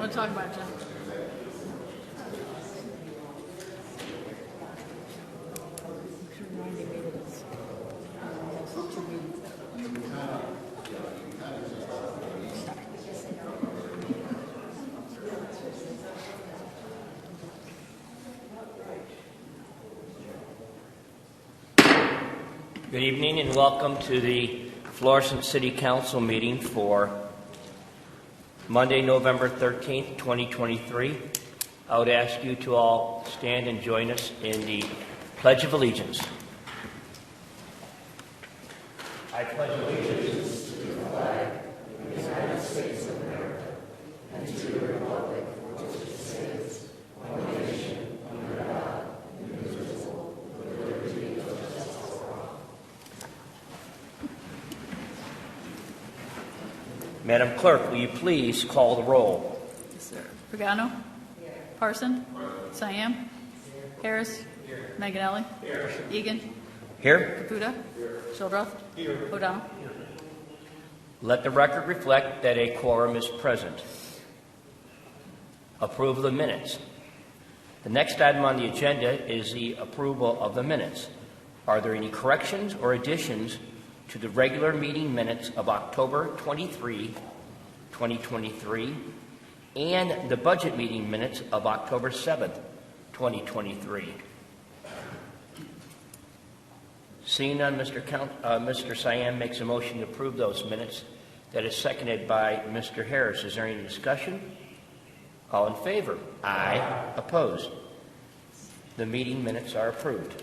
want to talk about it, Jen? Good evening and welcome to the Florissant City Council meeting for Monday, November 13th, 2023. I would ask you to all stand and join us in the Pledge of Allegiance. I pledge allegiance to the flag of the United States of America and to the republic for which it stands, one nation, under God, indivisible, with liberty and justice for all. Madam Clerk, will you please call the roll? Yes, sir. Pagano? Here. Parson? Here. Siam? Here. Harris? Here. Manganelli? Here. Egan? Here. Caputa? Here. Shildroth? Here. O'Donnell? Here. Let the record reflect that a quorum is present. Approve the minutes. The next item on the agenda is the approval of the minutes. Are there any corrections or additions to the regular meeting minutes of October 23, 2023, and the budget meeting minutes of October 7, 2023? Seeing none, Mr. Siam makes a motion to approve those minutes. That is seconded by Mr. Harris. Is there any discussion? All in favor? Aye. Opposed? The meeting minutes are approved.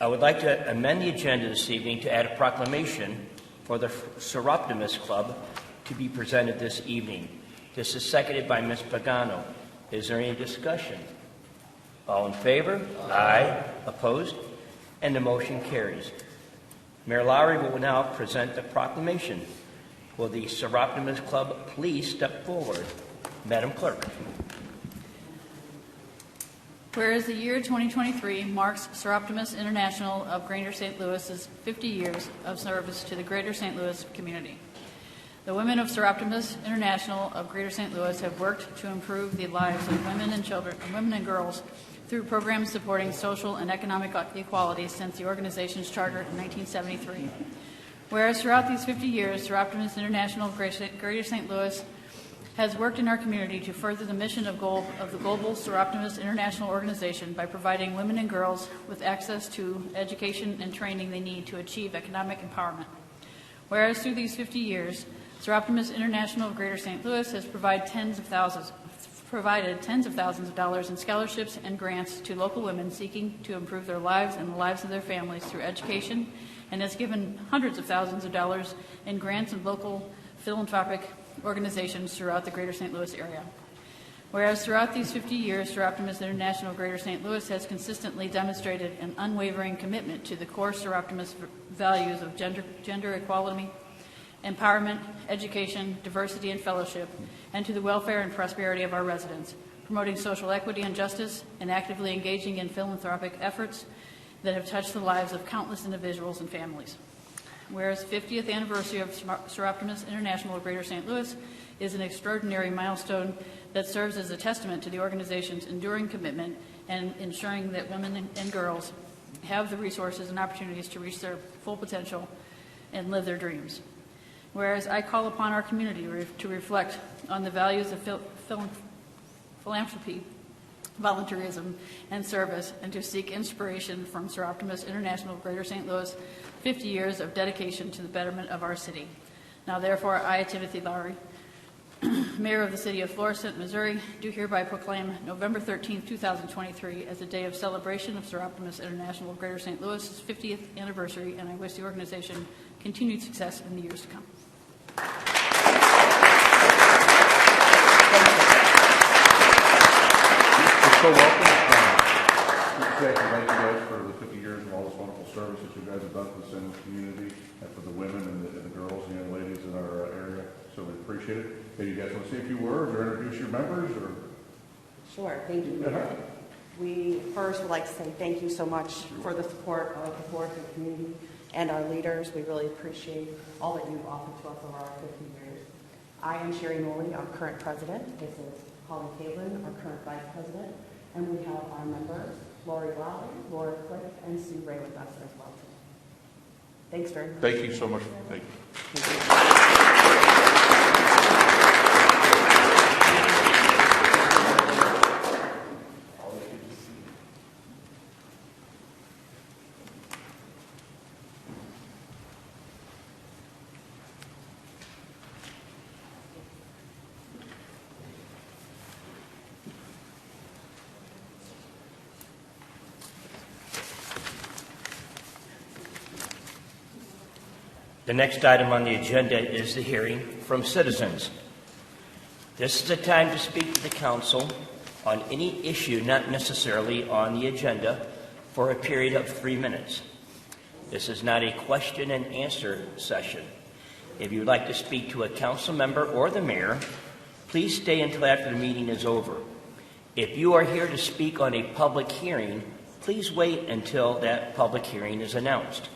I would like to amend the agenda this evening to add a proclamation for the Seroptimus Club to be presented this evening. This is seconded by Ms. Pagano. Is there any discussion? All in favor? Aye. Opposed? And the motion carries. Mayor Lowry will now present the proclamation. Will the Seroptimus Club please step forward? Madam Clerk. Whereas the year 2023 marks Seroptimus International of Greater St. Louis's 50 years of service to the Greater St. Louis community. The women of Seroptimus International of Greater St. Louis have worked to improve the lives of women and children, women and girls, through programs supporting social and economic equality since the organization's charter in 1973. Whereas throughout these 50 years, Seroptimus International of Greater St. Louis has worked in our community to further the mission of the global Seroptimus International organization by providing women and girls with access to education and training they need to achieve economic empowerment. Whereas through these 50 years, Seroptimus International of Greater St. Louis has provided tens of thousands of dollars in scholarships and grants to local women seeking to improve their lives and the lives of their families through education, and has given hundreds of thousands of dollars in grants and local philanthropic organizations throughout the Greater St. Louis area. Whereas throughout these 50 years, Seroptimus International Greater St. Louis has consistently demonstrated an unwavering commitment to the core Seroptimus values of gender equality, empowerment, education, diversity, and fellowship, and to the welfare and prosperity of our residents, promoting social equity and justice, and actively engaging in philanthropic efforts that have touched the lives of countless individuals and families. Whereas 50th anniversary of Seroptimus International of Greater St. Louis is an extraordinary milestone that serves as a testament to the organization's enduring commitment and ensuring that women and girls have the resources and opportunities to reach their full potential and live their dreams. Whereas I call upon our community to reflect on the values of philanthropy, volunteerism, and service, and to seek inspiration from Seroptimus International of Greater St. Louis' 50 years of dedication to the betterment of our city. Now, therefore, I, Timothy Lowry, Mayor of the City of Florissant, Missouri, do hereby proclaim November 13, 2023 as a day of celebration of Seroptimus International of Greater St. Louis' 50th anniversary, and I wish the organization continued success in the years to come. So welcome. Thank you guys for the 50 years and all this wonderful service that you guys have done for the St. Louis community and for the women and the girls and young ladies in our area. So we appreciate it. Hey, you guys want to say a few words or introduce your members? Or? Sure. Thank you. We first would like to say thank you so much for the support of the Florissant community and our leaders. We really appreciate all that you've offered to us over our 50 years. I am Sherry Norley, our current president. This is Holly Caitlin, our current vice president. And we have our members, Lori Lally, Laura Cliff, and Sue Ray with us as well today. Thanks very much. Thank you so much. Thank you. The next item on the agenda is the hearing from citizens. This is a time to speak to the council on any issue not necessarily on the agenda for a period of 3 minutes. This is not a question and answer session. If you would like to speak to a council member or the mayor, please stay until after the meeting is over. If you are here to speak on a public hearing, please wait until that public hearing is announced.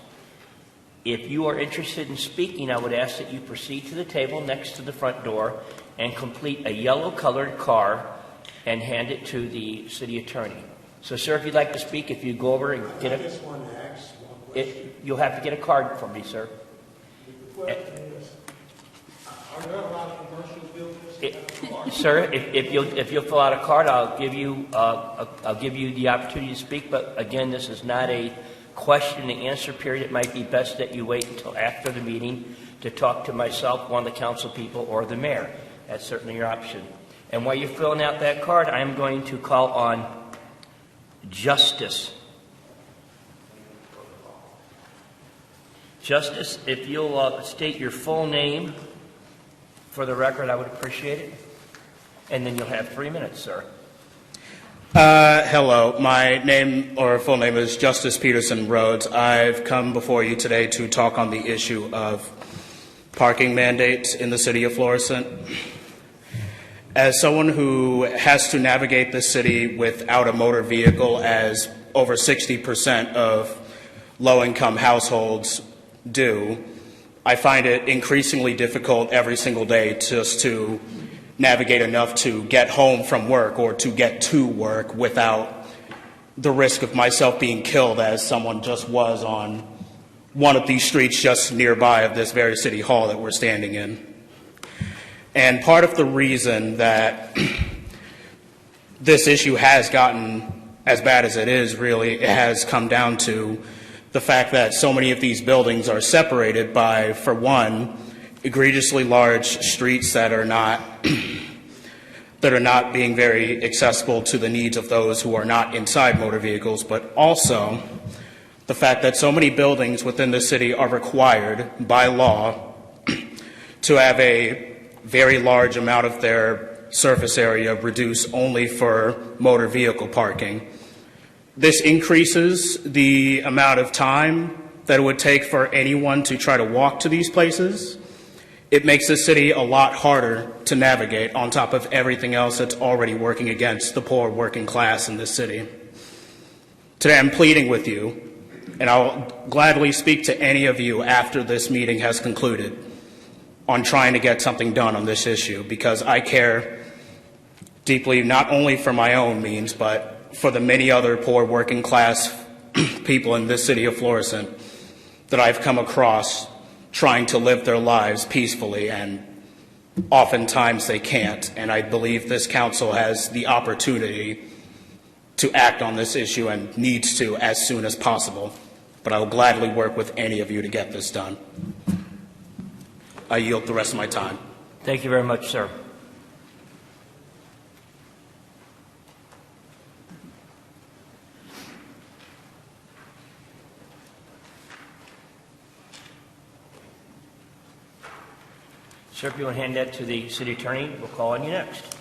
If you are interested in speaking, I would ask that you proceed to the table next to the front door and complete a yellow-colored card and hand it to the city attorney. So, sir, if you'd like to speak, if you go over and get I just want to ask one question. you'll have to get a card from me, sir. The question is, are there a lot of commercial buildings that have cars? Sir, if you'll fill out a card, I'll give you the opportunity to speak. But again, this is not a question and answer period. It might be best that you wait until after the meeting to talk to myself, one of the council people, or the mayor. That's certainly your option. And while you're filling out that card, I'm going to call on Justice. Justice, if you'll state your full name for the record, I would appreciate it. And then you'll have 3 minutes, sir. Hello, my name or full name is Justice Peterson Rhodes. I've come before you today to talk on the issue of parking mandates in the city of Florissant. As someone who has to navigate the city without a motor vehicle, as over 60% of low-income households do, I find it increasingly difficult every single day just to navigate enough to get home from work or to get to work without the risk of myself being killed, as someone just was on one of these streets just nearby of this very city hall that we're standing in. And part of the reason that this issue has gotten as bad as it is, really, it has come down to the fact that so many of these buildings are separated by, for one, egregiously large streets that are not being very accessible to the needs of those who are not inside motor vehicles, but also the fact that so many buildings within the city are required by law to have a very large amount of their surface area reduced only for motor vehicle parking. This increases the amount of time that it would take for anyone to try to walk to these places. It makes the city a lot harder to navigate on top of everything else that's already working against the poor working class in this city. Today I'm pleading with you, and I'll gladly speak to any of you after this meeting has concluded, on trying to get something done on this issue, because I care deeply not only for my own means, but for the many other poor working class people in this city of Florissant that I've come across trying to live their lives peacefully, and oftentimes they can't. And I believe this council has the opportunity to act on this issue and needs to as soon as possible. But I will gladly work with any of you to get this done. I yield the rest of my time. Thank you very much, sir. Sir, if you want to hand that to the city attorney, we'll call on you next.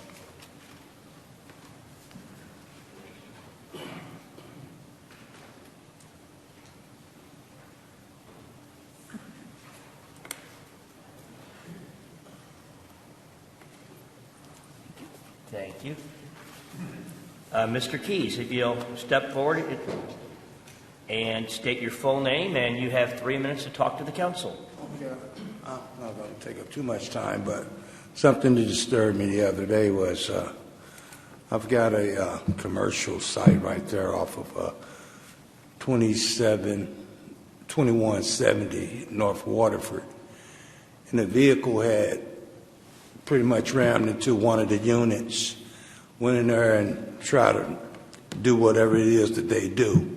Thank you. Mr. Keys, if you'll step forward. and state your full name, and you have 3 minutes to talk to the council. Yeah, I'm not going to take up too much time, but something that disturbed me the other day was I've got a commercial site right there off of 2170 North Waterford, and the vehicle had pretty much rammed into one of the units, went in there and tried to do whatever it is that they do.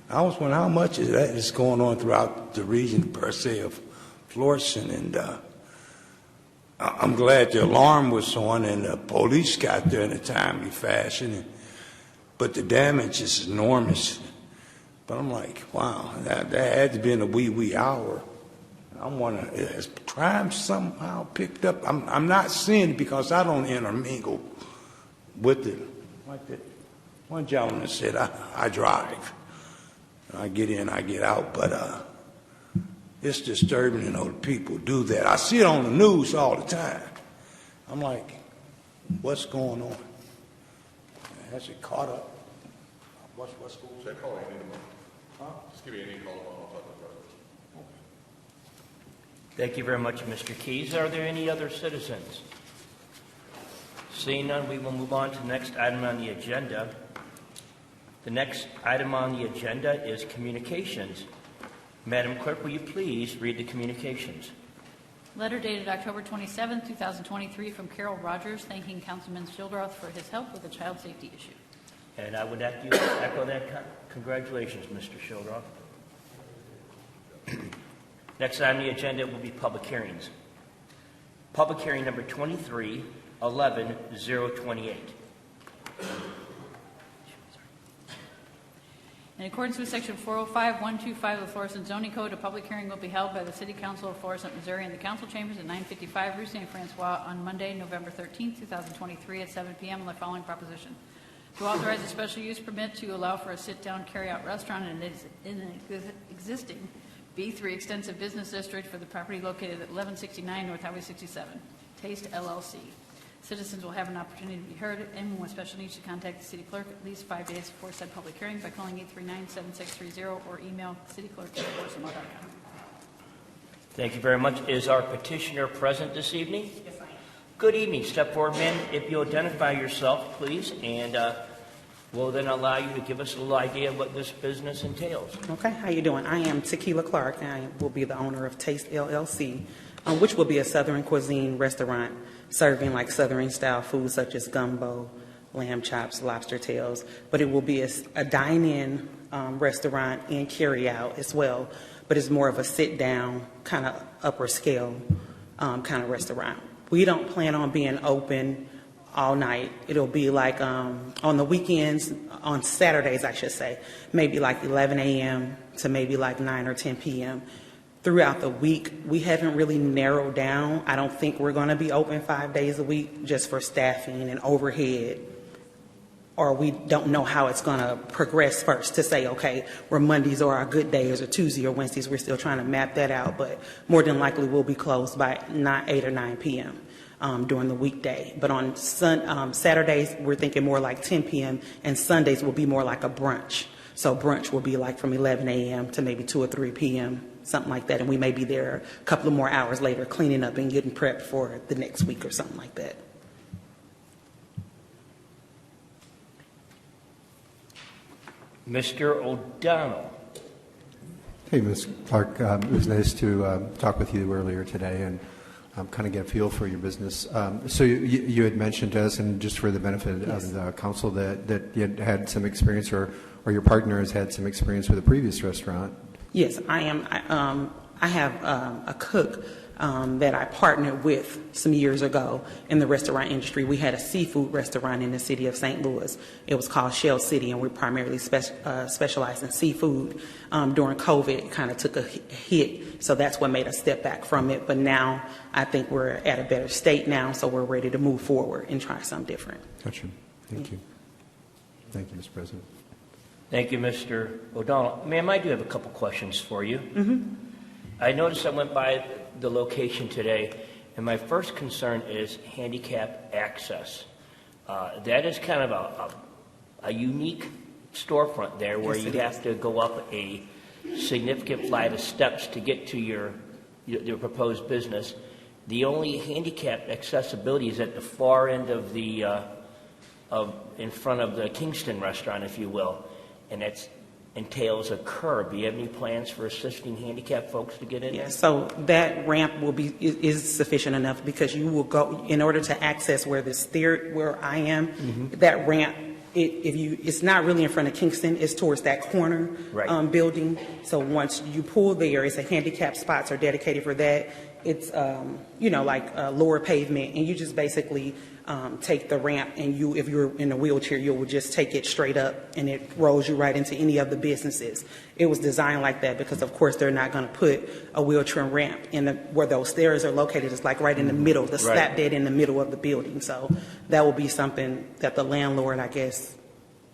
I was wondering how much of that is going on throughout the region, per se, of Florissant, and I'm glad the alarm was on and the police got there in a timely fashion, but the damage is enormous. But I'm like, wow, that had to be in a wee hour. I'm wondering, has crime somehow picked up? I'm not seeing it because I don't intermingle with it. Like that one gentleman said, I drive. I get in, I get out, but it's disturbing to know that people do that. I see it on the news all the time. I'm like, what's going on? Has it caught up? What's going on? Say call Andy tomorrow. Huh? Just give me any call tomorrow. I'll talk to the president. Thank you very much, Mr. Keys. Are there any other citizens? Seeing none, we will move on to the next item on the agenda. The next item on the agenda is communications. Madam Clerk, will you please read the communications? Letter dated October 27, 2023, from Carol Rogers, thanking Councilman Shildroth for his help with a child safety issue. And I would echo that. Congratulations, Mr. Shildroth. Next on the agenda will be public hearings. Public hearing number 23-11-028. In accordance with Section 405-125 of the Florissant Zoning Code, a public hearing will be held by the City Council of Florissant, Missouri, in the council chambers at 955 Rue St. Francois on Monday, November 13, 2023, at 7 p.m. on the following proposition: to authorize a special use permit to allow for a sit-down carry-out restaurant in an existing B3 extensive business district for the property located at 1169 North Highway 67. Taste LLC. Citizens will have an opportunity to be heard. Anyone with special needs should contact the city clerk at least 5 days before said public hearing by calling 839-7630 or email cityclerk@florissant.com. Thank you very much. Is our petitioner present this evening? Yes, I am. Good evening. Step forward, ma'am, if you identify yourself, please, and we'll then allow you to give us a little idea of what this business entails. Okay, how you doing? I am Tequila Clark, and I will be the owner of Taste LLC, which will be a Southern cuisine restaurant serving like Southern-style foods such as gumbo, lamb chops, lobster tails. But it will be a dine-in restaurant and carry-out as well, but it's more of a sit-down, kind of upper scale kind of restaurant. We don't plan on being open all night. It'll be like on the weekends, on Saturdays, I should say, maybe like 11 a.m. to maybe like 9 or 10 p.m. Throughout the week, we haven't really narrowed down. I don't think we're going to be open 5 days a week just for staffing and overhead, or we don't know how it's going to progress first to say, okay, where Mondays are our good days or Tuesday or Wednesdays. We're still trying to map that out, but more than likely we'll be closed by 8 or 9 p.m. During the weekday. But on Saturdays, we're thinking more like 10 p.m., and Sundays will be more like a brunch. So brunch will be like from 11 a.m. to maybe 2 or 3 p.m., something like that, and we may be there a couple of more hours later cleaning up and getting prepped for the next week or something like that. Mr. O'Donnell. Hey, Ms. Clark. It was nice to talk with you earlier today and kind of get a feel for your business. So you had mentioned to us, and just for the benefit of the council, that you had some experience, or your partner has had some experience with a previous restaurant. Yes, I am. I have a cook that I partnered with some years ago in the restaurant industry. We had a seafood restaurant in the city of St. Louis. It was called Shell City, and we primarily specialized in seafood. During COVID, it kind of took a hit, so that's what made us step back from it. But now I think we're at a better state now, so we're ready to move forward and try something different. Gotcha. Thank you. Thank you, Mr. President. Thank you, Mr. O'Donnell. Ma'am, I do have a couple questions for you. Mm-hmm. I noticed I went by the location today, and my first concern is handicap access. That is kind of a unique storefront there where Yes, you it have to go up a significant flight of steps to get to your proposed business. The only handicap accessibility is at the far end of the in front of the Kingston restaurant, if you will, and that entails a curb. Do you have any plans for assisting handicapped folks to get in there? So that ramp is sufficient enough because you will go, in order to access where I am, that ramp, it's not really in front of Kingston, it's towards that corner Right. building. So once you pull there, it's a handicap spots are dedicated for that. It's, like lower pavement, and you just basically take the ramp, and if you're in a wheelchair, you would just take it straight up, and it rolls you right into any of the businesses. It was designed like that because, of course, they're not going to put a wheelchair ramp where those stairs are located. It's like right in the middle, the slap dead in the middle of the building. So that will be something that the landlord, I guess,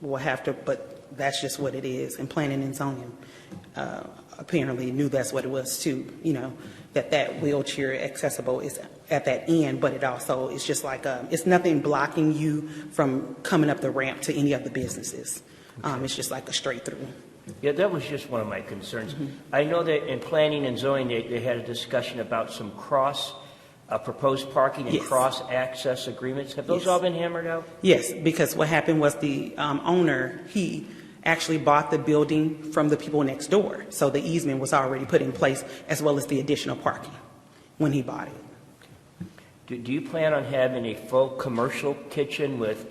will have to, but that's just what it is. And planning and zoning apparently knew that's what it was too, that wheelchair accessible is at that end, but it also is just like, it's nothing blocking you from coming up the ramp to any of the businesses. It's just like a straight through. Yeah, that was just one of my concerns. I know that in planning and zoning, they had a discussion about some proposed parking and Yes. cross-access agreements. Have those Yes. all been hammered out? Yes, because what happened was the owner, he actually bought the building from the people next door. So the easement was already put in place as well as the additional parking when he bought it. Do you plan on having a full commercial kitchen with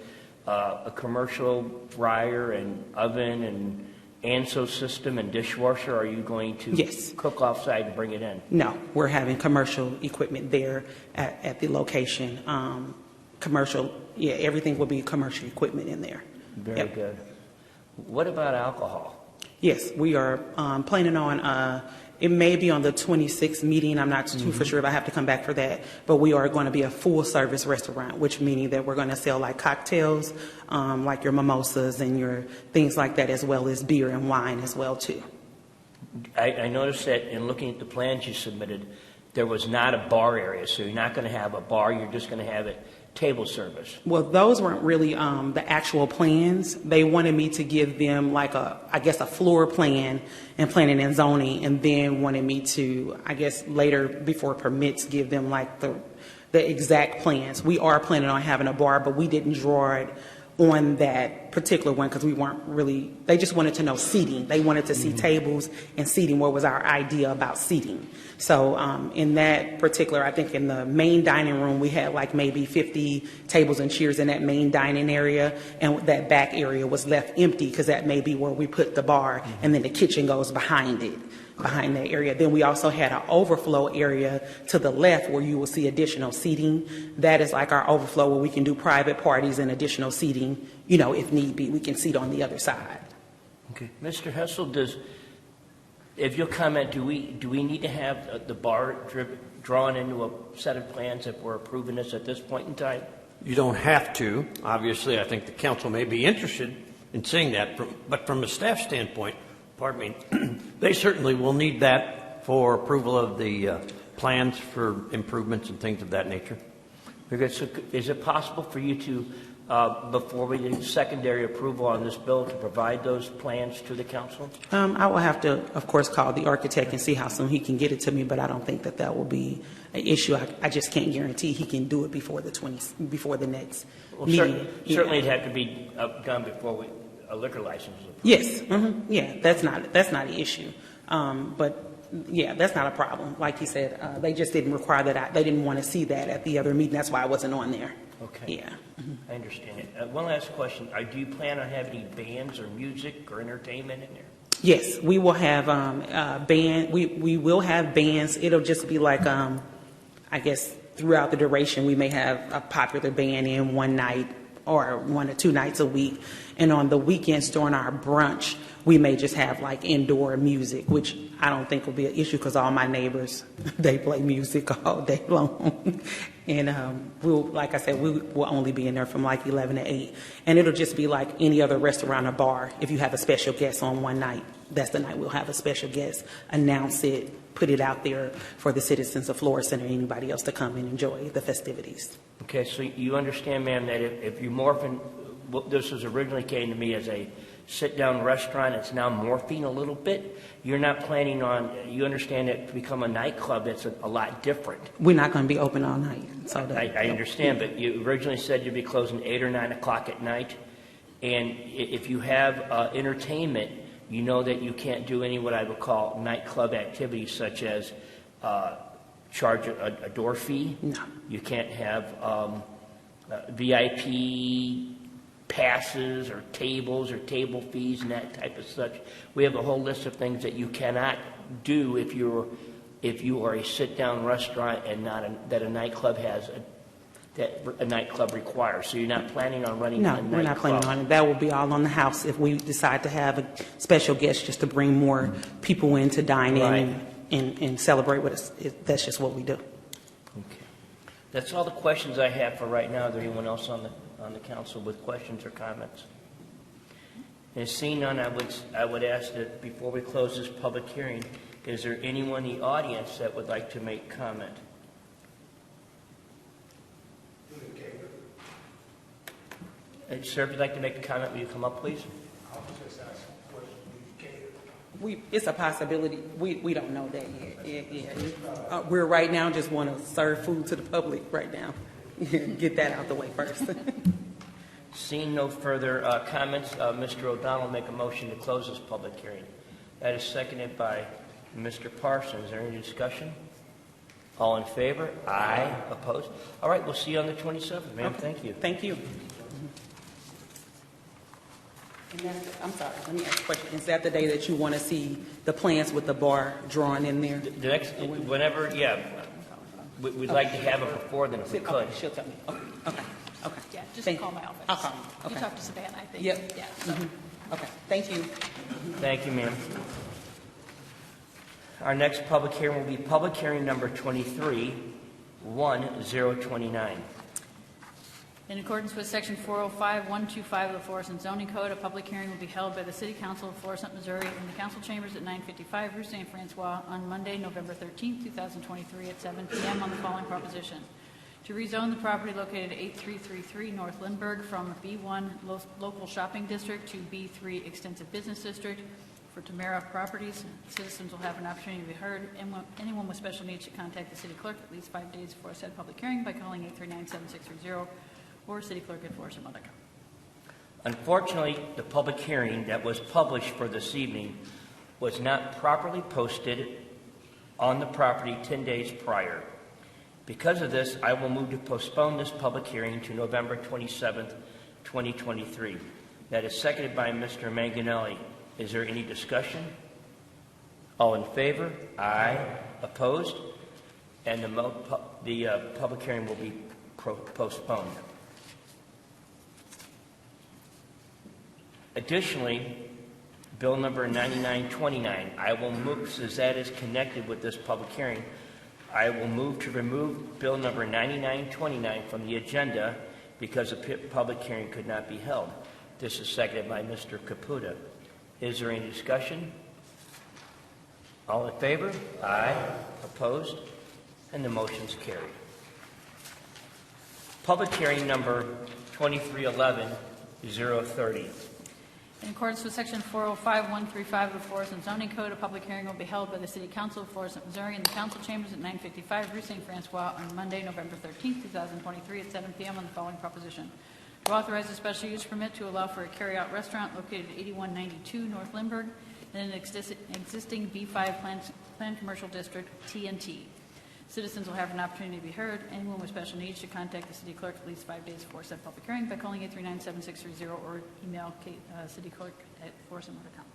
a commercial fryer and oven and ANSO system and dishwasher? Or are you going to Yes. cook offsite and bring it in? No, we're having commercial equipment there at the location. Everything will be commercial equipment in there. Very Yep. good. What about alcohol? Yes, we are planning on, it may be on the 26th meeting, I'm not too for sure if I have to come back for that, but we are going to be a full-service restaurant, which meaning that we're going to sell like cocktails, like your mimosas and your things like that, as well as beer and wine as well, too. I noticed that in looking at the plans you submitted, there was not a bar area, so you're not going to have a bar, you're just going to have it table service. Well, those weren't really the actual plans. They wanted me to give them like a floor plan and planning and zoning, and then wanted me to, I guess, later before permits, give them like the exact plans. We are planning on having a bar, but we didn't draw it on that particular one because we weren't really, they just wanted to know seating. They wanted to see tables and seating. What was our idea about seating? So in that particular, I think in the main dining room, we had like maybe 50 tables and chairs in that main dining area, and that back area was left empty because that may be where we put the bar, and then the kitchen goes behind it. Behind that area. Then we also had an overflow area to the left where you will see additional seating. That is like our overflow where we can do private parties and additional seating, if need be. We can seat on the other side. Okay. Mr. Hessel, if you'll comment, do we need to have the bar drawn into a set of plans if we're approving this at this point in time? You don't have to. Obviously, I think the council may be interested in seeing that, but from a staff standpoint, pardon me, they certainly will need that for approval of the plans for improvements and things of that nature. Because is it possible for you to, before we do secondary approval on this bill, to provide those plans to the council? I will have to, of course, call the architect and see how soon he can get it to me, but I don't think that will be an issue. I just can't guarantee he can do it before the next meeting. Certainly it'd have to be done before a liquor license is approved. Yes, yeah, that's not an issue. But yeah, that's not a problem. Like you said, they just didn't require that. They didn't want to see that at the other meeting. That's why I wasn't on there. Okay. Yeah. I understand it. One last question. Do you plan on having any bands or music or entertainment in there? Yes, we will have band. We will have bands. It'll just be like I guess throughout the duration we may have a popular band in one night or 1 or 2 nights a week. And on the weekends during our brunch, we may just have like indoor music, which I don't think will be an issue because all my neighbors, they play music all day long. And like I said, we will only be in there from like 11 to 8. And it'll just be like any other restaurant or bar. If you have a special guest on one night, that's the night we'll have a special guest, announce it, put it out there for the citizens of Florissant or anybody else to come and enjoy the festivities. Okay, so you understand, ma'am, that if you morph in, this was originally came to me as a sit-down restaurant. It's now morphing a little bit. You're not planning on, you understand it to become a nightclub, that's a lot different. We're not going to be open all night. So I understand, but you originally said you'd be closing 8 or 9 o'clock at night. And if you have entertainment, you know that you can't do any what I would call nightclub activities such as charge a door fee. No. You can't have VIP passes or tables or table fees and that type of such. We have a whole list of things that you cannot do if you are a sit-down restaurant and not that a nightclub has that a nightclub requires. So you're not planning on running a nightclub? No, we're not planning on it. That will be all on the house if we decide to have a special guest just to bring more people in to dine in and celebrate with us. That's just what we do. Okay. That's all the questions I have for right now. Is there anyone else on the council with questions or comments? And seeing none, I would ask that before we close this public hearing, is there anyone in the audience that would like to make comment? Sir, if you'd like to make a comment, will you come up, please? I'll just ask a question. Do you cater? It's a possibility. We don't know that yet. Yeah. We're right now just want to serve food to the public right now. Get that out the way first. Seeing no further comments, Mr. O'Donnell will make a motion to close this public hearing. That is seconded by Mr. Parsons. Is there any discussion? All in favor? Aye. Opposed? All right, we'll see you on the 27th, ma'am. Okay. Thank you. Thank you. And I'm sorry, let me ask a question. Is that the day that you want to see the plans with the bar drawn in there? The next, whenever, yeah, we'd like to have it before then if we could. Okay, she'll tell me. Okay. Yeah, just Thank call you. my office. I'll call you. You Okay. talk to Savannah, I think. Yep. Yeah. So. Okay, thank you. Thank you, ma'am. Our next public hearing will be public hearing number 23-1029. In accordance with Section 405-125 of the Florissant Zoning Code, a public hearing will be held by the City Council of Florissant, Missouri, in the council chambers at 955 Rue St. Francois on Monday, November 13, 2023, at 7 p.m. on the following proposition: to rezone the property located at 8333 North Lindbergh from B1 Local Shopping District to B3 Extensive Business District for Tamara Properties. Citizens will have an opportunity to be heard. Anyone with special needs should contact the city clerk at least 5 days before said public hearing by calling 839-7630 or cityclerk@florissant.com. Unfortunately, the public hearing that was published for this evening was not properly posted on the property 10 days prior. Because of this, I will move to postpone this public hearing to November 27th, 2023. That is seconded by Mr. Manganelli. Is there any discussion? All in favor? Aye. Opposed? And the public hearing will be postponed. Additionally, Bill number 9929, I will move, since that is connected with this public hearing, I will move to remove Bill number 9929 from the agenda because a public hearing could not be held. This is seconded by Mr. Caputa. Is there any discussion? All in favor? Aye. Opposed? And the motion's carried. Public hearing number 2311-030. In accordance with Section 405-135 of the Florissant Zoning Code, a public hearing will be held by the City Council of Florissant, Missouri in the council chambers at 955 Rue St. Francois on Monday, November 13, 2023 at 7 p.m. on the following proposition: to authorize a special use permit to allow for a carry-out restaurant located at 8192 North Lindbergh in an existing B5 planned commercial district, TNT. Citizens will have an opportunity to be heard. Anyone with special needs should contact the city clerk at least 5 days before said public hearing by calling 839-7630 or email cityclerk@florissant.com.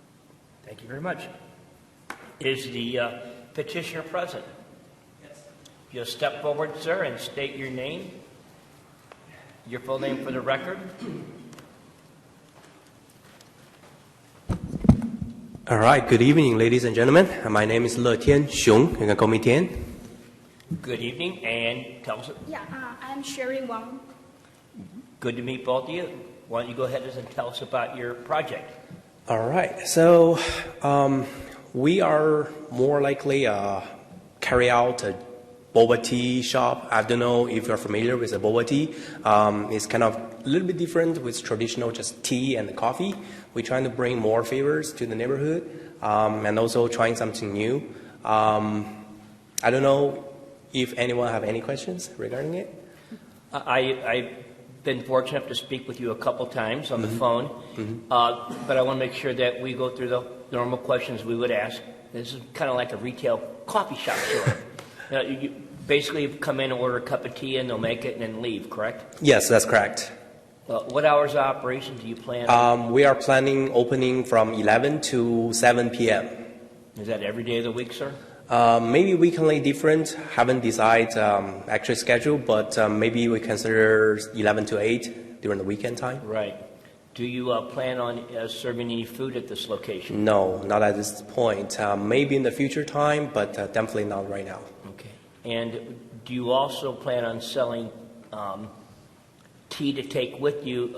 Thank you very much. Is the petitioner present? Yes. You'll step forward, sir, and state your name, your full name for the record. All right. Good evening, ladies and gentlemen. My name is Le Tian Xiong. You can call me Tian. Good evening, and tell us. Yeah, I'm Sherry Wang. Good to meet both of you. Why don't you go ahead and tell us about your project? All right. So we are more likely carry out a boba tea shop. I don't know if you're familiar with the boba tea. It's kind of a little bit different with traditional just tea and coffee. We're trying to bring more flavors to the neighborhood and also trying something new. I don't know if anyone have any questions regarding it. I've been fortunate enough to speak with you a couple times on the phone, but I want to make sure that we go through the normal questions we would ask. This is kind of like a retail coffee shop store. You basically come in and order a cup of tea and they'll make it and then leave, correct? Yes, that's correct. What hours of operation do you plan on? We are planning opening from 11 to 7 p.m. Is that every day of the week, sir? Maybe weekly different. Haven't decided actual schedule, but maybe we consider 11 to 8 during the weekend time. Right. Do you plan on serving any food at this location? No, not at this point. Maybe in the future time, but definitely not right now. Okay. And do you also plan on selling tea to take with you,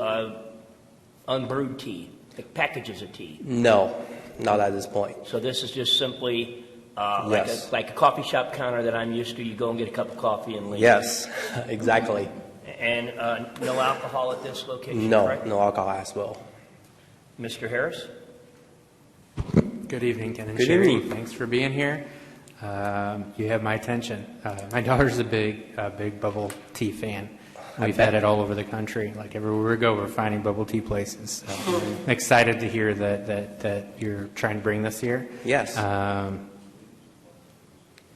unbrewed tea, like packages of tea? No, not at this point. So this is just simply Yes. like a coffee shop counter that I'm used to. You go and get a cup of coffee and leave. Yes, exactly. And no alcohol at this location, No, correct? no alcohol as well. Mr. Harris? Good evening, Ken and Good Sherry. evening. Thanks for being here. You have my attention. My daughter's a big bubble tea fan. We've had it all over the country. Like everywhere we go, we're finding bubble tea places. So I'm excited to hear that you're trying to bring this here. Yes.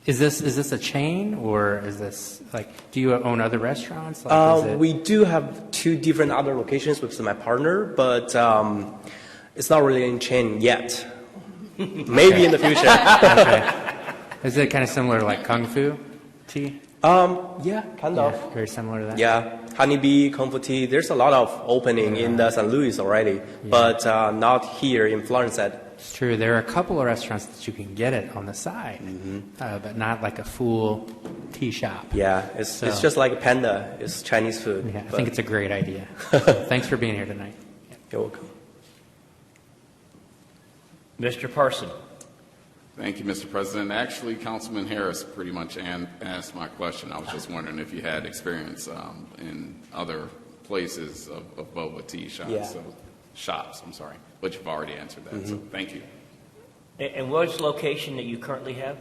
Is this a chain, or is this like? Do you own other restaurants? Like, is it... We do have 2 different other locations with my partner, but it's not really in chain yet. Maybe in the future. Okay. Is it kind of similar to like Kung Fu tea? Yeah, kind of. Yeah, very similar to that. Yeah, honeybee, kung fu tea. There's a lot of opening in the St. Louis already, but not here in Florissant. It's true. There are a couple of restaurants that you can get it on the side, but not like a full tea shop. Yeah, it's just like a panda. It's Chinese food. Yeah, I think it's a great idea. Thanks for being here tonight. You're welcome. Mr. Parson? Thank you, Mr. President. Actually, Councilman Harris pretty much asked my question. I was just wondering if you had experience in other places of boba tea shops. Yeah. Shops, I'm sorry. But you've already answered that, so thank you. And what's the location that you currently have?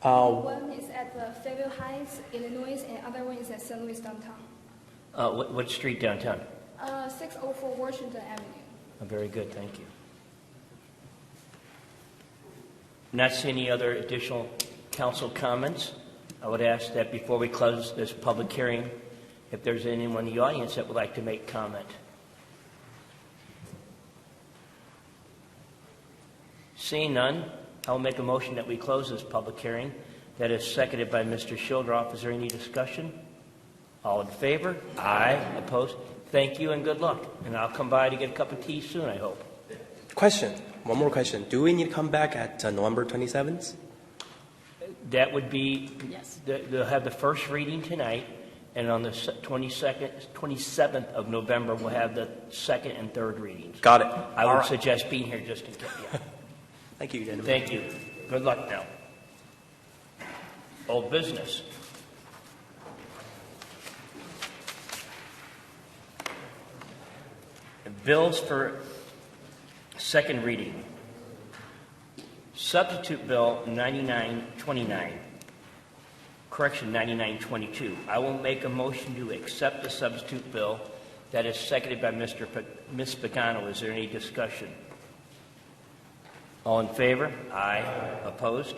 One is at the Fayetteville Heights, Illinois, and other one is at St. Louis downtown. What street downtown? 604 Washington Avenue. Very good, thank you. Not seeing any other additional council comments, I would ask that before we close this public hearing, if there's anyone in the audience that would like to make comment. Seeing none, I'll make a motion that we close this public hearing. That is seconded by Mr. Schildroff. Is there any discussion? All in favor? Aye. Opposed? Thank you and good luck. And I'll come by to get a cup of tea soon, I hope. Question. One more question. Do we need to come back at November 27th? That would be, Yes. they'll have the first reading tonight, and on the 27th of November, we'll have the second and third readings. Got it. I All would right. suggest being here just in case. Yeah. Thank you, gentlemen. Thank you. Good luck now. Old business. Bills for second reading. Substitute Bill 9929. Correction, 9922. I will make a motion to accept the substitute bill that is seconded by Ms. Pagano. Is there any discussion? All in favor? Aye. Opposed?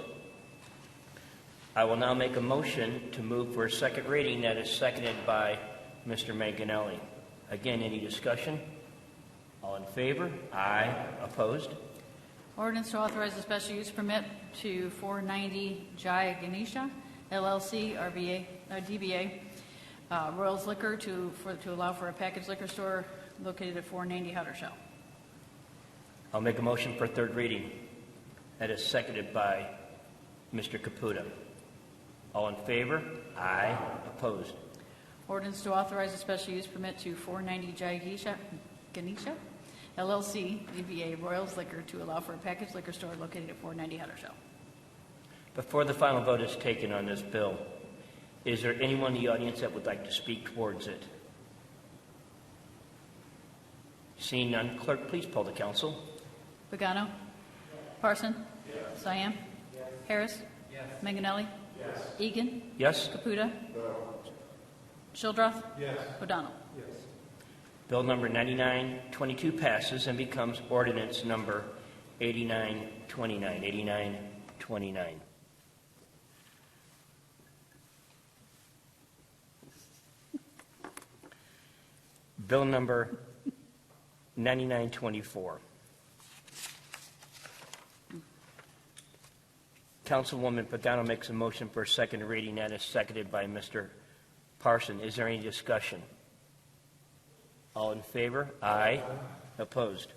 I will now make a motion to move for a second reading that is seconded by Mr. Manganelli. Again, any discussion? All in favor? Aye. Opposed? Ordinance to authorize a special use permit to 490 Jai Ganesha, LLC, DBA, Royals Liquor to allow for a packaged liquor store located at 490 Hutter Shell. I'll make a motion for third reading. That is seconded by Mr. Caputa. All in favor? Aye. Opposed? Ordinance to authorize a special use permit to 490 Jai Ganesha, LLC, DBA Royals Liquor to allow for a packaged liquor store located at 490 Hutter Shell. Before the final vote is taken on this bill, Is there anyone in the audience that would like to speak towards it? Seeing none, clerk, please poll the council. Pagano? Parson? Siam? Harris? Manganelli? Egan? Yes? Caputa? Shildroth? O'Donnell? Bill number 9922 passes and becomes ordinance number 8929. 8929. Bill number 9924. Councilwoman Pagano makes a motion for a second reading. That is seconded by Mr. Parson. Is there any discussion? All in favor? Aye. Opposed?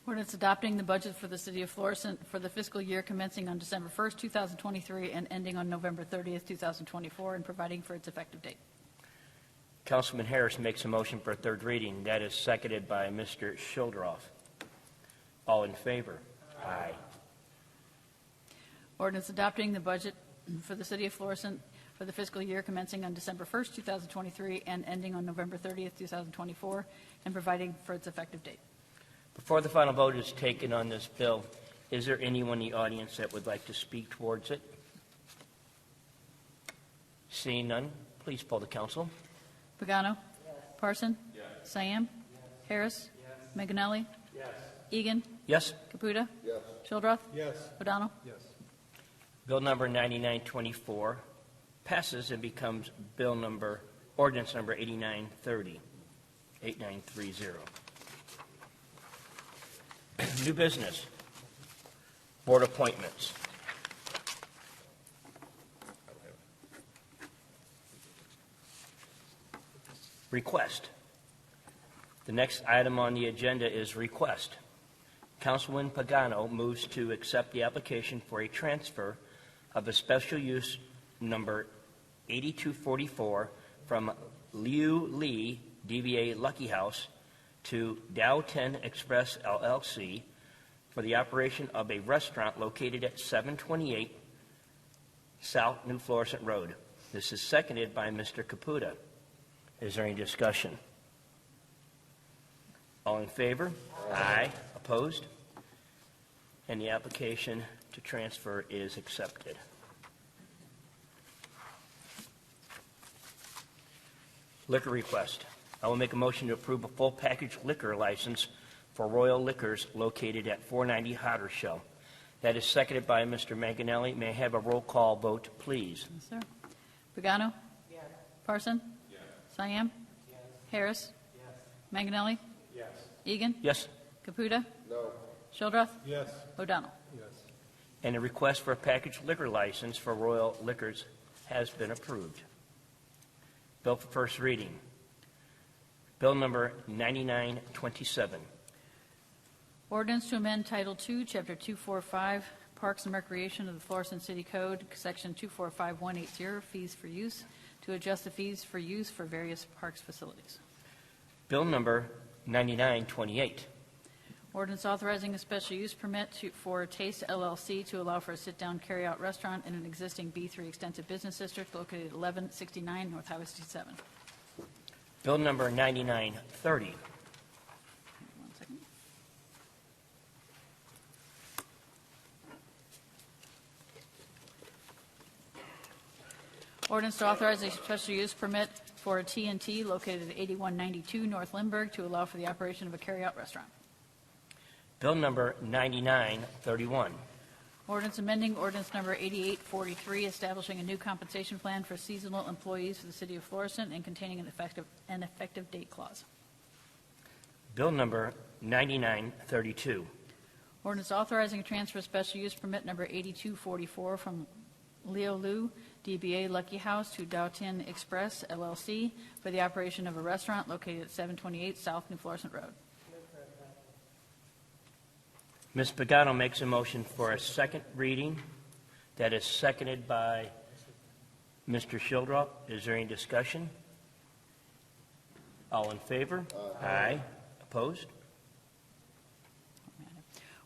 Ordinance adopting the budget for the city of Florissant for the fiscal year commencing on December 1st, 2023, and ending on November 30th, 2024, and providing for its effective date. Councilman Harris makes a motion for a third reading. That is seconded by Mr. Shildroth. All in favor? Aye. Ordinance adopting the budget for the city of Florissant for the fiscal year commencing on December 1st, 2023, and ending on November 30th, 2024, and providing for its effective date. Before the final vote is taken on this bill, is there anyone in the audience that would like to speak towards it? Seeing none, please poll the council. Pagano? Parson? Siam? Harris? Manganelli? Egan? Yes? Caputa? Shildroth? O'Donnell? Bill number 9924 passes and becomes ordinance number 8930. 8930. New business. Board appointments. Request. The next item on the agenda is request. Councilman Pagano moves to accept the application for a transfer of a special use number 8244 from Liu Li DBA Lucky House to Dow 10 Express LLC for the operation of a restaurant located at 728 South New Florissant Road. This is seconded by Mr. Caputa. Is there any discussion? All in favor? Aye. Opposed? And the application to transfer is accepted. Liquor request. I will make a motion to approve a full package liquor license for Royal Liquors located at 490 Hotter Shell. That is seconded by Mr. Manganelli. May I have a roll call vote, please? Yes, sir. Pagano? Parson? Siam? Harris? Manganelli? Egan? Yes. Caputa? Shildroth? O'Donnell? And a request for a packaged liquor license for Royal Liquors has been approved. Bill for first reading. Bill number 9927. Ordinance to amend Title II, Chapter 245, Parks and Recreation of the Florissant City Code, Section 245180, Fees for Use, to adjust the fees for use for various parks facilities. Bill number 9928. Ordinance authorizing a special use permit for Taste LLC to allow for a sit-down carry-out restaurant in an existing B3 Extensive Business District located at 1169 North Highway 67. Bill number 9930. 1 second. Ordinance to authorize a special use permit for a T&T located at 8192 North Lindbergh to allow for the operation of a carry-out restaurant. Bill number 9931. Ordinance amending ordinance number 8843, establishing a new compensation plan for seasonal employees for the city of Florissant and containing an effective date clause. Bill number 9932. Ordinance authorizing a transfer of special use permit number 8244 from Leo Lu, DBA Lucky House, to Dow 10 Express LLC for the operation of a restaurant located at 728 South New Florissant Road. Ms. Pagano makes a motion for a second reading. That is seconded by Mr. Shildroth. Is there any discussion? All in favor? Aye. Opposed?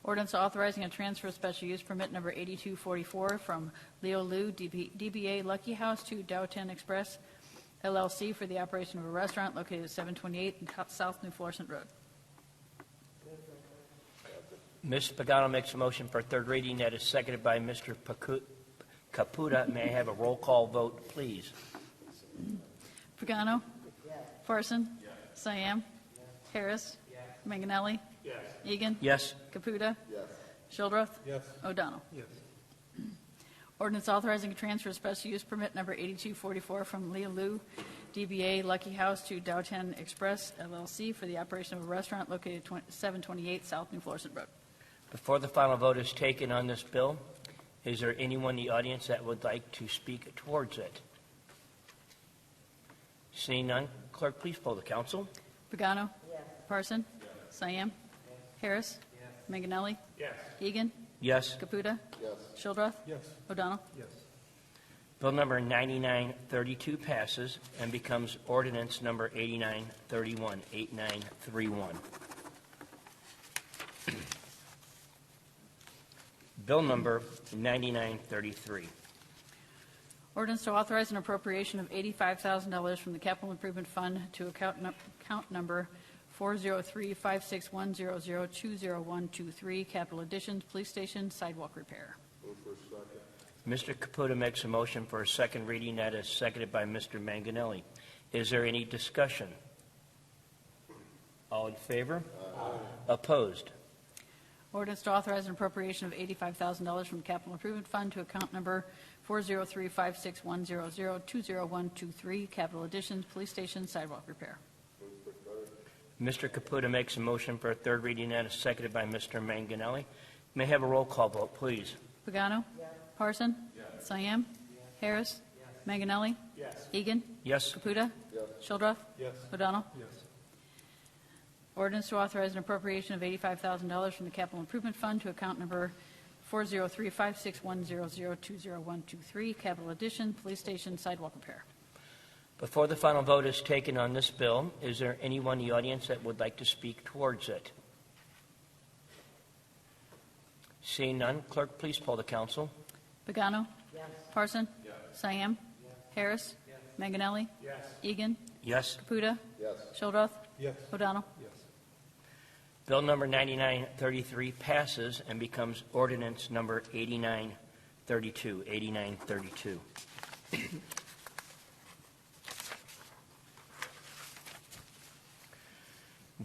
Ordinance authorizing a transfer of special use permit number 8244 from Leo Lu DBA Lucky House to Dowtown Express LLC for the operation of a restaurant located at 728 South New Florissant Road. Ms. Pagano makes a motion for third reading that is seconded by Mr. Caputa. May I have a roll call vote, please? Pagano? Parson? Siam? Harris? Manganelli? Egan? Yes. Caputa? Shildroth? O'Donnell? Ordinance authorizing a transfer of special use permit number 8244 from Leo Lu DBA Lucky House to Dowtown Express LLC for the operation of a restaurant located at 728 South New Florissant Road. Before the final vote is taken on this bill, is there anyone in the audience that would like to speak towards it? Seeing none, clerk, please poll the council. Pagano? Parson? Siam? Harris? Manganelli? Egan? Yes. Caputa? Shildroth? O'Donnell? Bill number 9932 passes and becomes ordinance number 8931. 8931. Bill number 9933. Ordinance to authorize an appropriation of $85,000 from the Capital Improvement Fund to account number 403-56100-20123, capital additions, police station, sidewalk repair. Mr. Caputa makes a motion for a second reading that is seconded by Mr. Manganelli. Is there any discussion? All in favor? Opposed? Ordinance to authorize an appropriation of $85,000 from the Capital Improvement Fund to account number 403-56100-20123, capital additions, police station, sidewalk repair. Mr. Caputa makes a motion for a third reading that is seconded by Mr. Manganelli. May I have a roll call vote, please? Pagano? Parson? Siam? Harris? Manganelli? Egan? Yes. Caputa? Shildroth? O'Donnell? Ordinance to authorize an appropriation of $85,000 from the Capital Improvement Fund to account number 403-56100-20123, capital addition, police station, sidewalk repair. Before the final vote is taken on this bill, is there anyone in the audience that would like to speak towards it? Seeing none, clerk, please poll the council. Pagano? Parson? Siam? Harris? Manganelli? Egan? Yes. Caputa? Shildroth? O'Donnell? Bill number 9933 passes and becomes ordinance number 8932. 8932.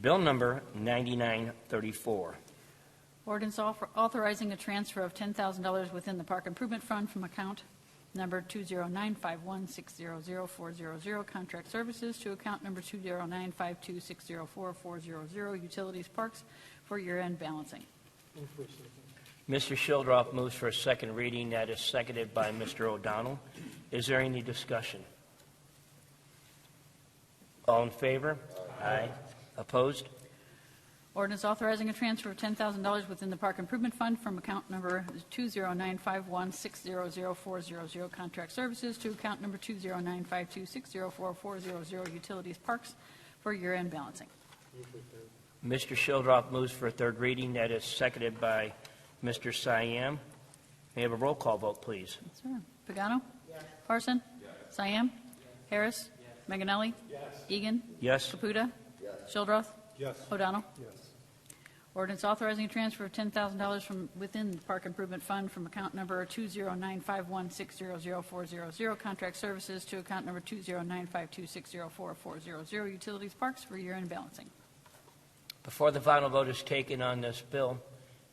Bill number 9934. Ordinance authorizing a transfer of $10,000 within the Park Improvement Fund from account number 20951600400, contract services, to account number 20952604400, utilities, parks, for year-end balancing. Mr. Shildroth moves for a second reading. That is seconded by Mr. O'Donnell. Is there any discussion? All in favor? Aye. Opposed? Ordinance authorizing a transfer of $10,000 within the Park Improvement Fund from account number 20951600400, contract services, to account number 20952604400, utilities, parks, for year-end balancing. Mr. Shildroth moves for a third reading. That is seconded by Mr. Siam. May I have a roll call vote, please? Yes, sir. Pagano? Parson? Siam? Harris? Manganelli? Egan? Yes. Caputa? Shildroth? O'Donnell? Ordinance authorizing a transfer of $10,000 from within the Park Improvement Fund from account number 20951600400, contract services, to account number 20952604400, utilities, parks, for year-end balancing. Before the final vote is taken on this bill,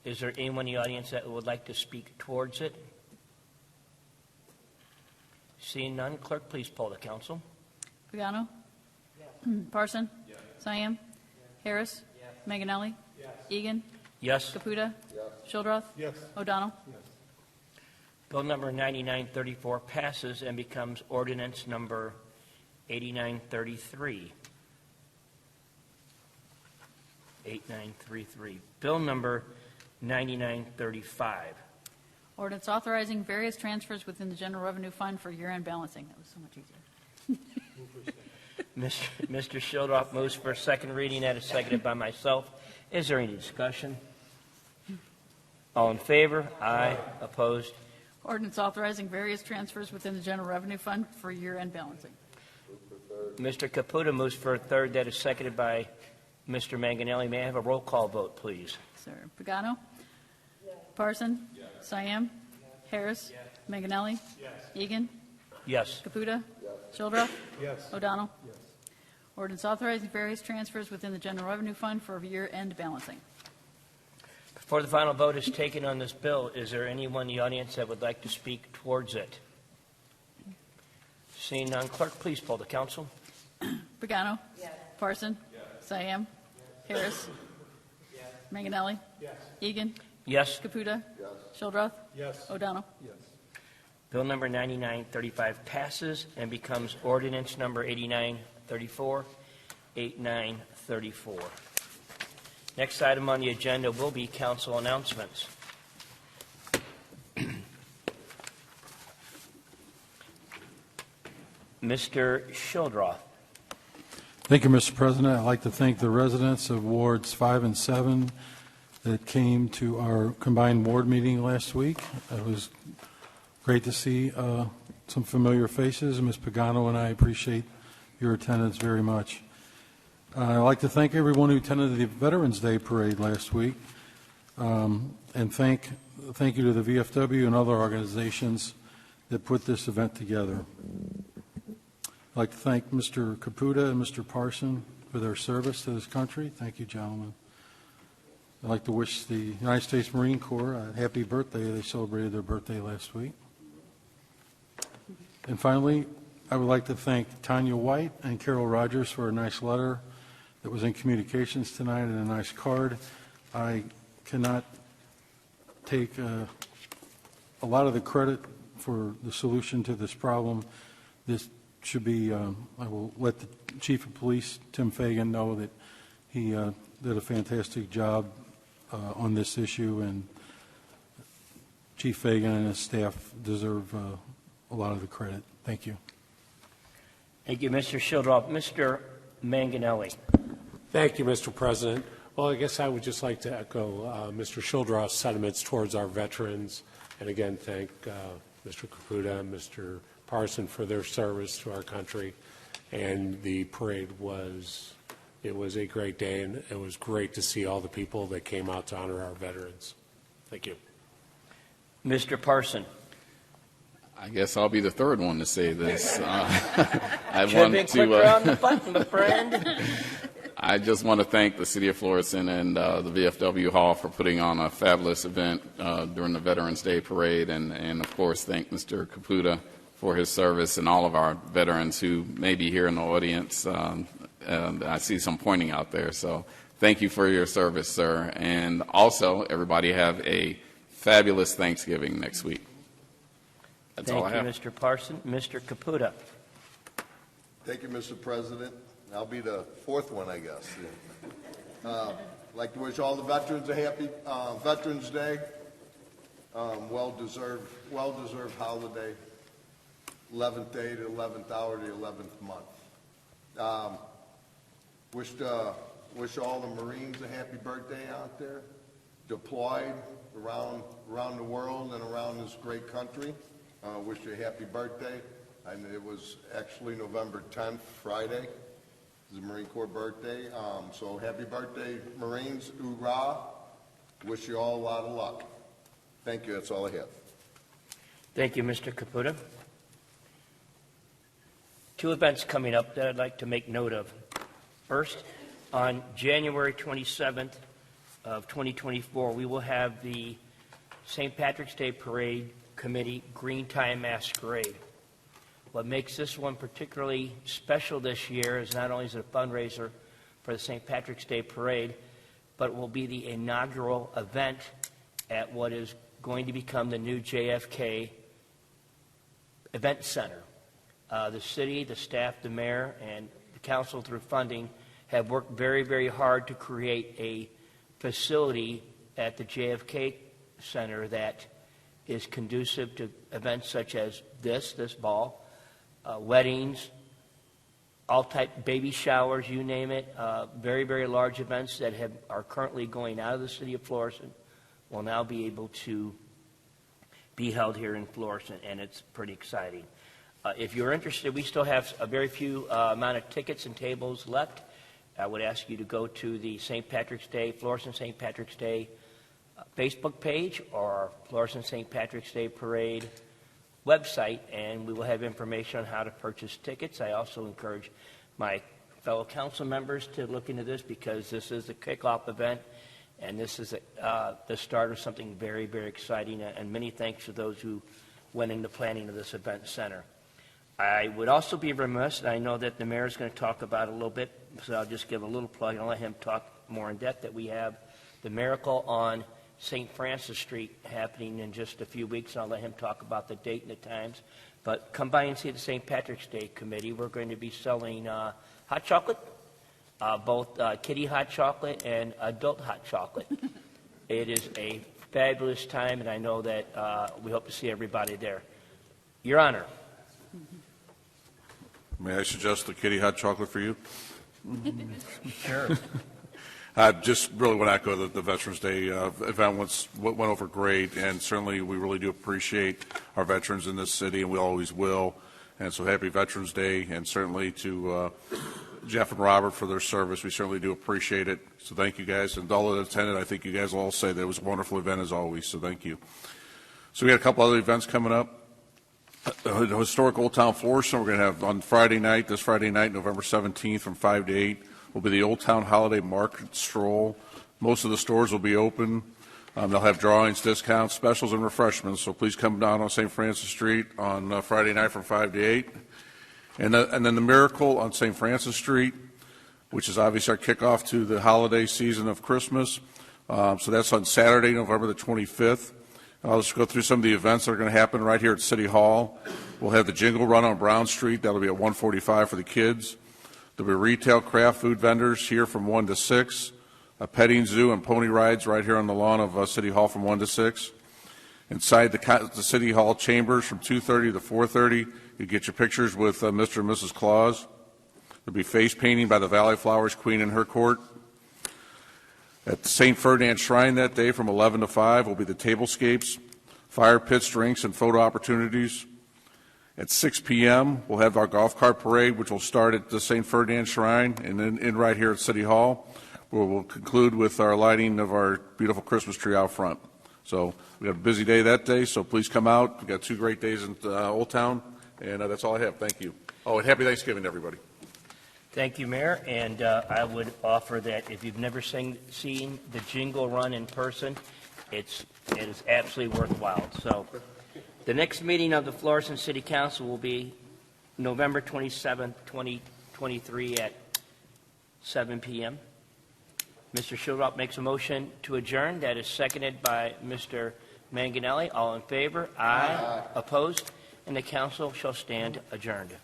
is there anyone in the audience that would like to speak towards it? Seeing none, clerk, please poll the council. Pagano? Parson? Siam? Harris? Manganelli? Egan? Yes. Caputa? Shildroth? O'Donnell? Bill number 9934 passes and becomes ordinance number 8933. 8933. Bill number 9935. Ordinance authorizing various transfers within the General Revenue Fund for year-end balancing. That was so much easier. Mr. Shildroth moves for a second reading. That is seconded by myself. Is there any discussion? All in favor? Aye. Opposed? Ordinance authorizing various transfers within the general revenue fund for year-end balancing. Mr. Caputa moves for a third. That is seconded by Mr. Manganelli. May I have a roll call vote, please? Sir Pagano? Parson? Siam? Harris? Manganelli? Egan? Yes. Caputa? Shildroth? Yes. O'Donnell? Ordinance authorizing various transfers within the general revenue fund for year-end balancing. Before the final vote is taken on this bill, is there anyone in the audience that would like to speak towards it? Seeing none, clerk, please poll the council. Pagano? Parson? Siam? Harris? Manganelli? Egan? Yes. Caputa? Shildroth? Yes. O'Donnell? Bill number 9935 passes and becomes ordinance number 8934. 8934. Next item on the agenda will be council announcements. Mr. Shildroth. Thank you, Mr. President. I'd like to thank the residents of Wards 5 and 7 that came to our combined ward meeting last week. It was great to see some familiar faces. Ms. Pagano and I appreciate your attendance very much. I'd like to thank everyone who attended the Veterans Day Parade last week, and thank you to the VFW and other organizations that put this event together. I'd like to thank Mr. Caputa and Mr. Parson for their service to this country. Thank you, gentlemen. I'd like to wish the United States Marine Corps a happy birthday. They celebrated their birthday last week. And finally, I would like to thank Tanya White and Carol Rogers for a nice letter that was in communications tonight and a nice card. I cannot take a lot of the credit for the solution to this problem. This should be, I will let the Chief of Police, Tim Fagan, know that he did a fantastic job on this issue, and Chief Fagan and his staff deserve a lot of the credit. Thank you. Thank you, Mr. Shildroth. Mr. Manganelli. Thank you, Mr. President. Well, I guess I would just like to echo Mr. Shildroth's sentiments towards our veterans, and again thank Mr. Caputa and Mr. Parson for their service to our country. And the parade was a great day, and it was great to see all the people that came out to honor our veterans. Thank you. Mr. Parson. I guess I'll be the third one to say this. I Should have been quicker on the button, my friend. I just want to thank the City of Florissant and the VFW Hall for putting on a fabulous event during the Veterans Day Parade, and of course thank Mr. Caputa for his service and all of our veterans who may be here in the audience. And I see some pointing out there, so thank you for your service, sir. And also, everybody have a fabulous Thanksgiving next week. That's all I have. Thank you, Mr. Parson. Mr. Caputa. Thank you, Mr. President. I'll be the fourth one, I guess. I'd like to wish all the veterans a happy Veterans Day. Well-deserved holiday. 11th day to 11th hour to 11th month. Wish all the Marines a happy birthday out there, deployed around the world and around this great country. Wish you a happy birthday. And it was actually November 10th, Friday. It's the Marine Corps birthday. So happy birthday, Marines. Hoorah. Wish you all a lot of luck. Thank you. That's all I have. Thank you, Mr. Caputa. Two events coming up that I'd like to make note of. First, on January 27th of 2024, we will have the St. Patrick's Day Parade Committee Green Tie Masquerade. What makes this one particularly special this year is not only is it a fundraiser for the St. Patrick's Day Parade, but it will be the inaugural event at what is going to become the new JFK Event Center. The city, the staff, the mayor, and the council through funding have worked very, very hard to create a facility at the JFK Center that is conducive to events such as this ball, weddings, all type baby showers, you name it, very, very large events that are currently going out of the city of Florissant, will now be able to be held here in Florissant, and it's pretty exciting. If you're interested, we still have a very few amount of tickets and tables left. I would ask you to go to the St. Patrick's Day, Florissant St. Patrick's Day Facebook page or Florissant St. Patrick's Day Parade website, and we will have information on how to purchase tickets. I also encourage my fellow council members to look into this because this is a kickoff event, and this is the start of something very, very exciting, and many thanks to those who went into planning of this event center. I would also be remiss, and I know that the mayor is going to talk about it a little bit, so I'll just give a little plug and I'll let him talk more in depth, that we have the Miracle on St. Francis Street happening in just a few weeks. I'll let him talk about the date and the times. But come by and see the St. Patrick's Day Committee. We're going to be selling hot chocolate, both kiddie hot chocolate and adult hot chocolate. It is a fabulous time, and I know that we hope to see everybody there. Your Honor. May I suggest the kitty hot chocolate for you? Sure. I just really want to echo the Veterans Day event went over great, and certainly we really do appreciate our veterans in this city, and we always will. And so happy Veterans Day, and certainly to Jeff and Robert for their service. We certainly do appreciate it. So thank you guys. And all that attended, I think you guys will all say that it was a wonderful event as always, so thank you. So we got a couple other events coming up. The historic Old Town Florissant, we're going to have on Friday night, this Friday night, November 17th from 5 to 8, will be the Old Town Holiday Market Stroll. Most of the stores will be open. They'll have drawings, discounts, specials, and refreshments, so please come down on St. Francis Street on Friday night from 5 to 8. And then the Miracle on St. Francis Street, which is obviously our kickoff to the holiday season of Christmas. So that's on Saturday, November the 25th. I'll just go through some of the events that are going to happen right here at City Hall. We'll have the Jingle Run on Brown Street. That'll be at 1:45 for the kids. There'll be retail craft food vendors here from 1 to 6. A petting zoo and pony rides right here on the lawn of City Hall from 1 to 6. Inside the City Hall chambers from 2:30 to 4:30, you get your pictures with Mr. and Mrs. Claus. There'll be face painting by the Valley Flowers Queen in her court. At the St. Ferdinand Shrine that day from 11 to 5 will be the tablescapes, fire pits, drinks, and photo opportunities. At 6 p.m., we'll have our golf cart parade, which will start at the St. Ferdinand Shrine and then in right here at City Hall, where we'll conclude with our lighting of our beautiful Christmas tree out front. So we have a busy day that day, so please come out. We've got 2 great days in Old Town, and that's all I have. Thank you. Oh, and happy Thanksgiving, everybody. Thank you, Mayor, and I would offer that if you've never seen the Jingle Run in person, it is absolutely worthwhile. So the next meeting of the Florissant City Council will be November 27th, 2023 at 7 p.m. Mr. Schildroth makes a motion to adjourn. That is seconded by Mr. Manganelli. All in favor? Aye. Opposed? And the council shall stand adjourned.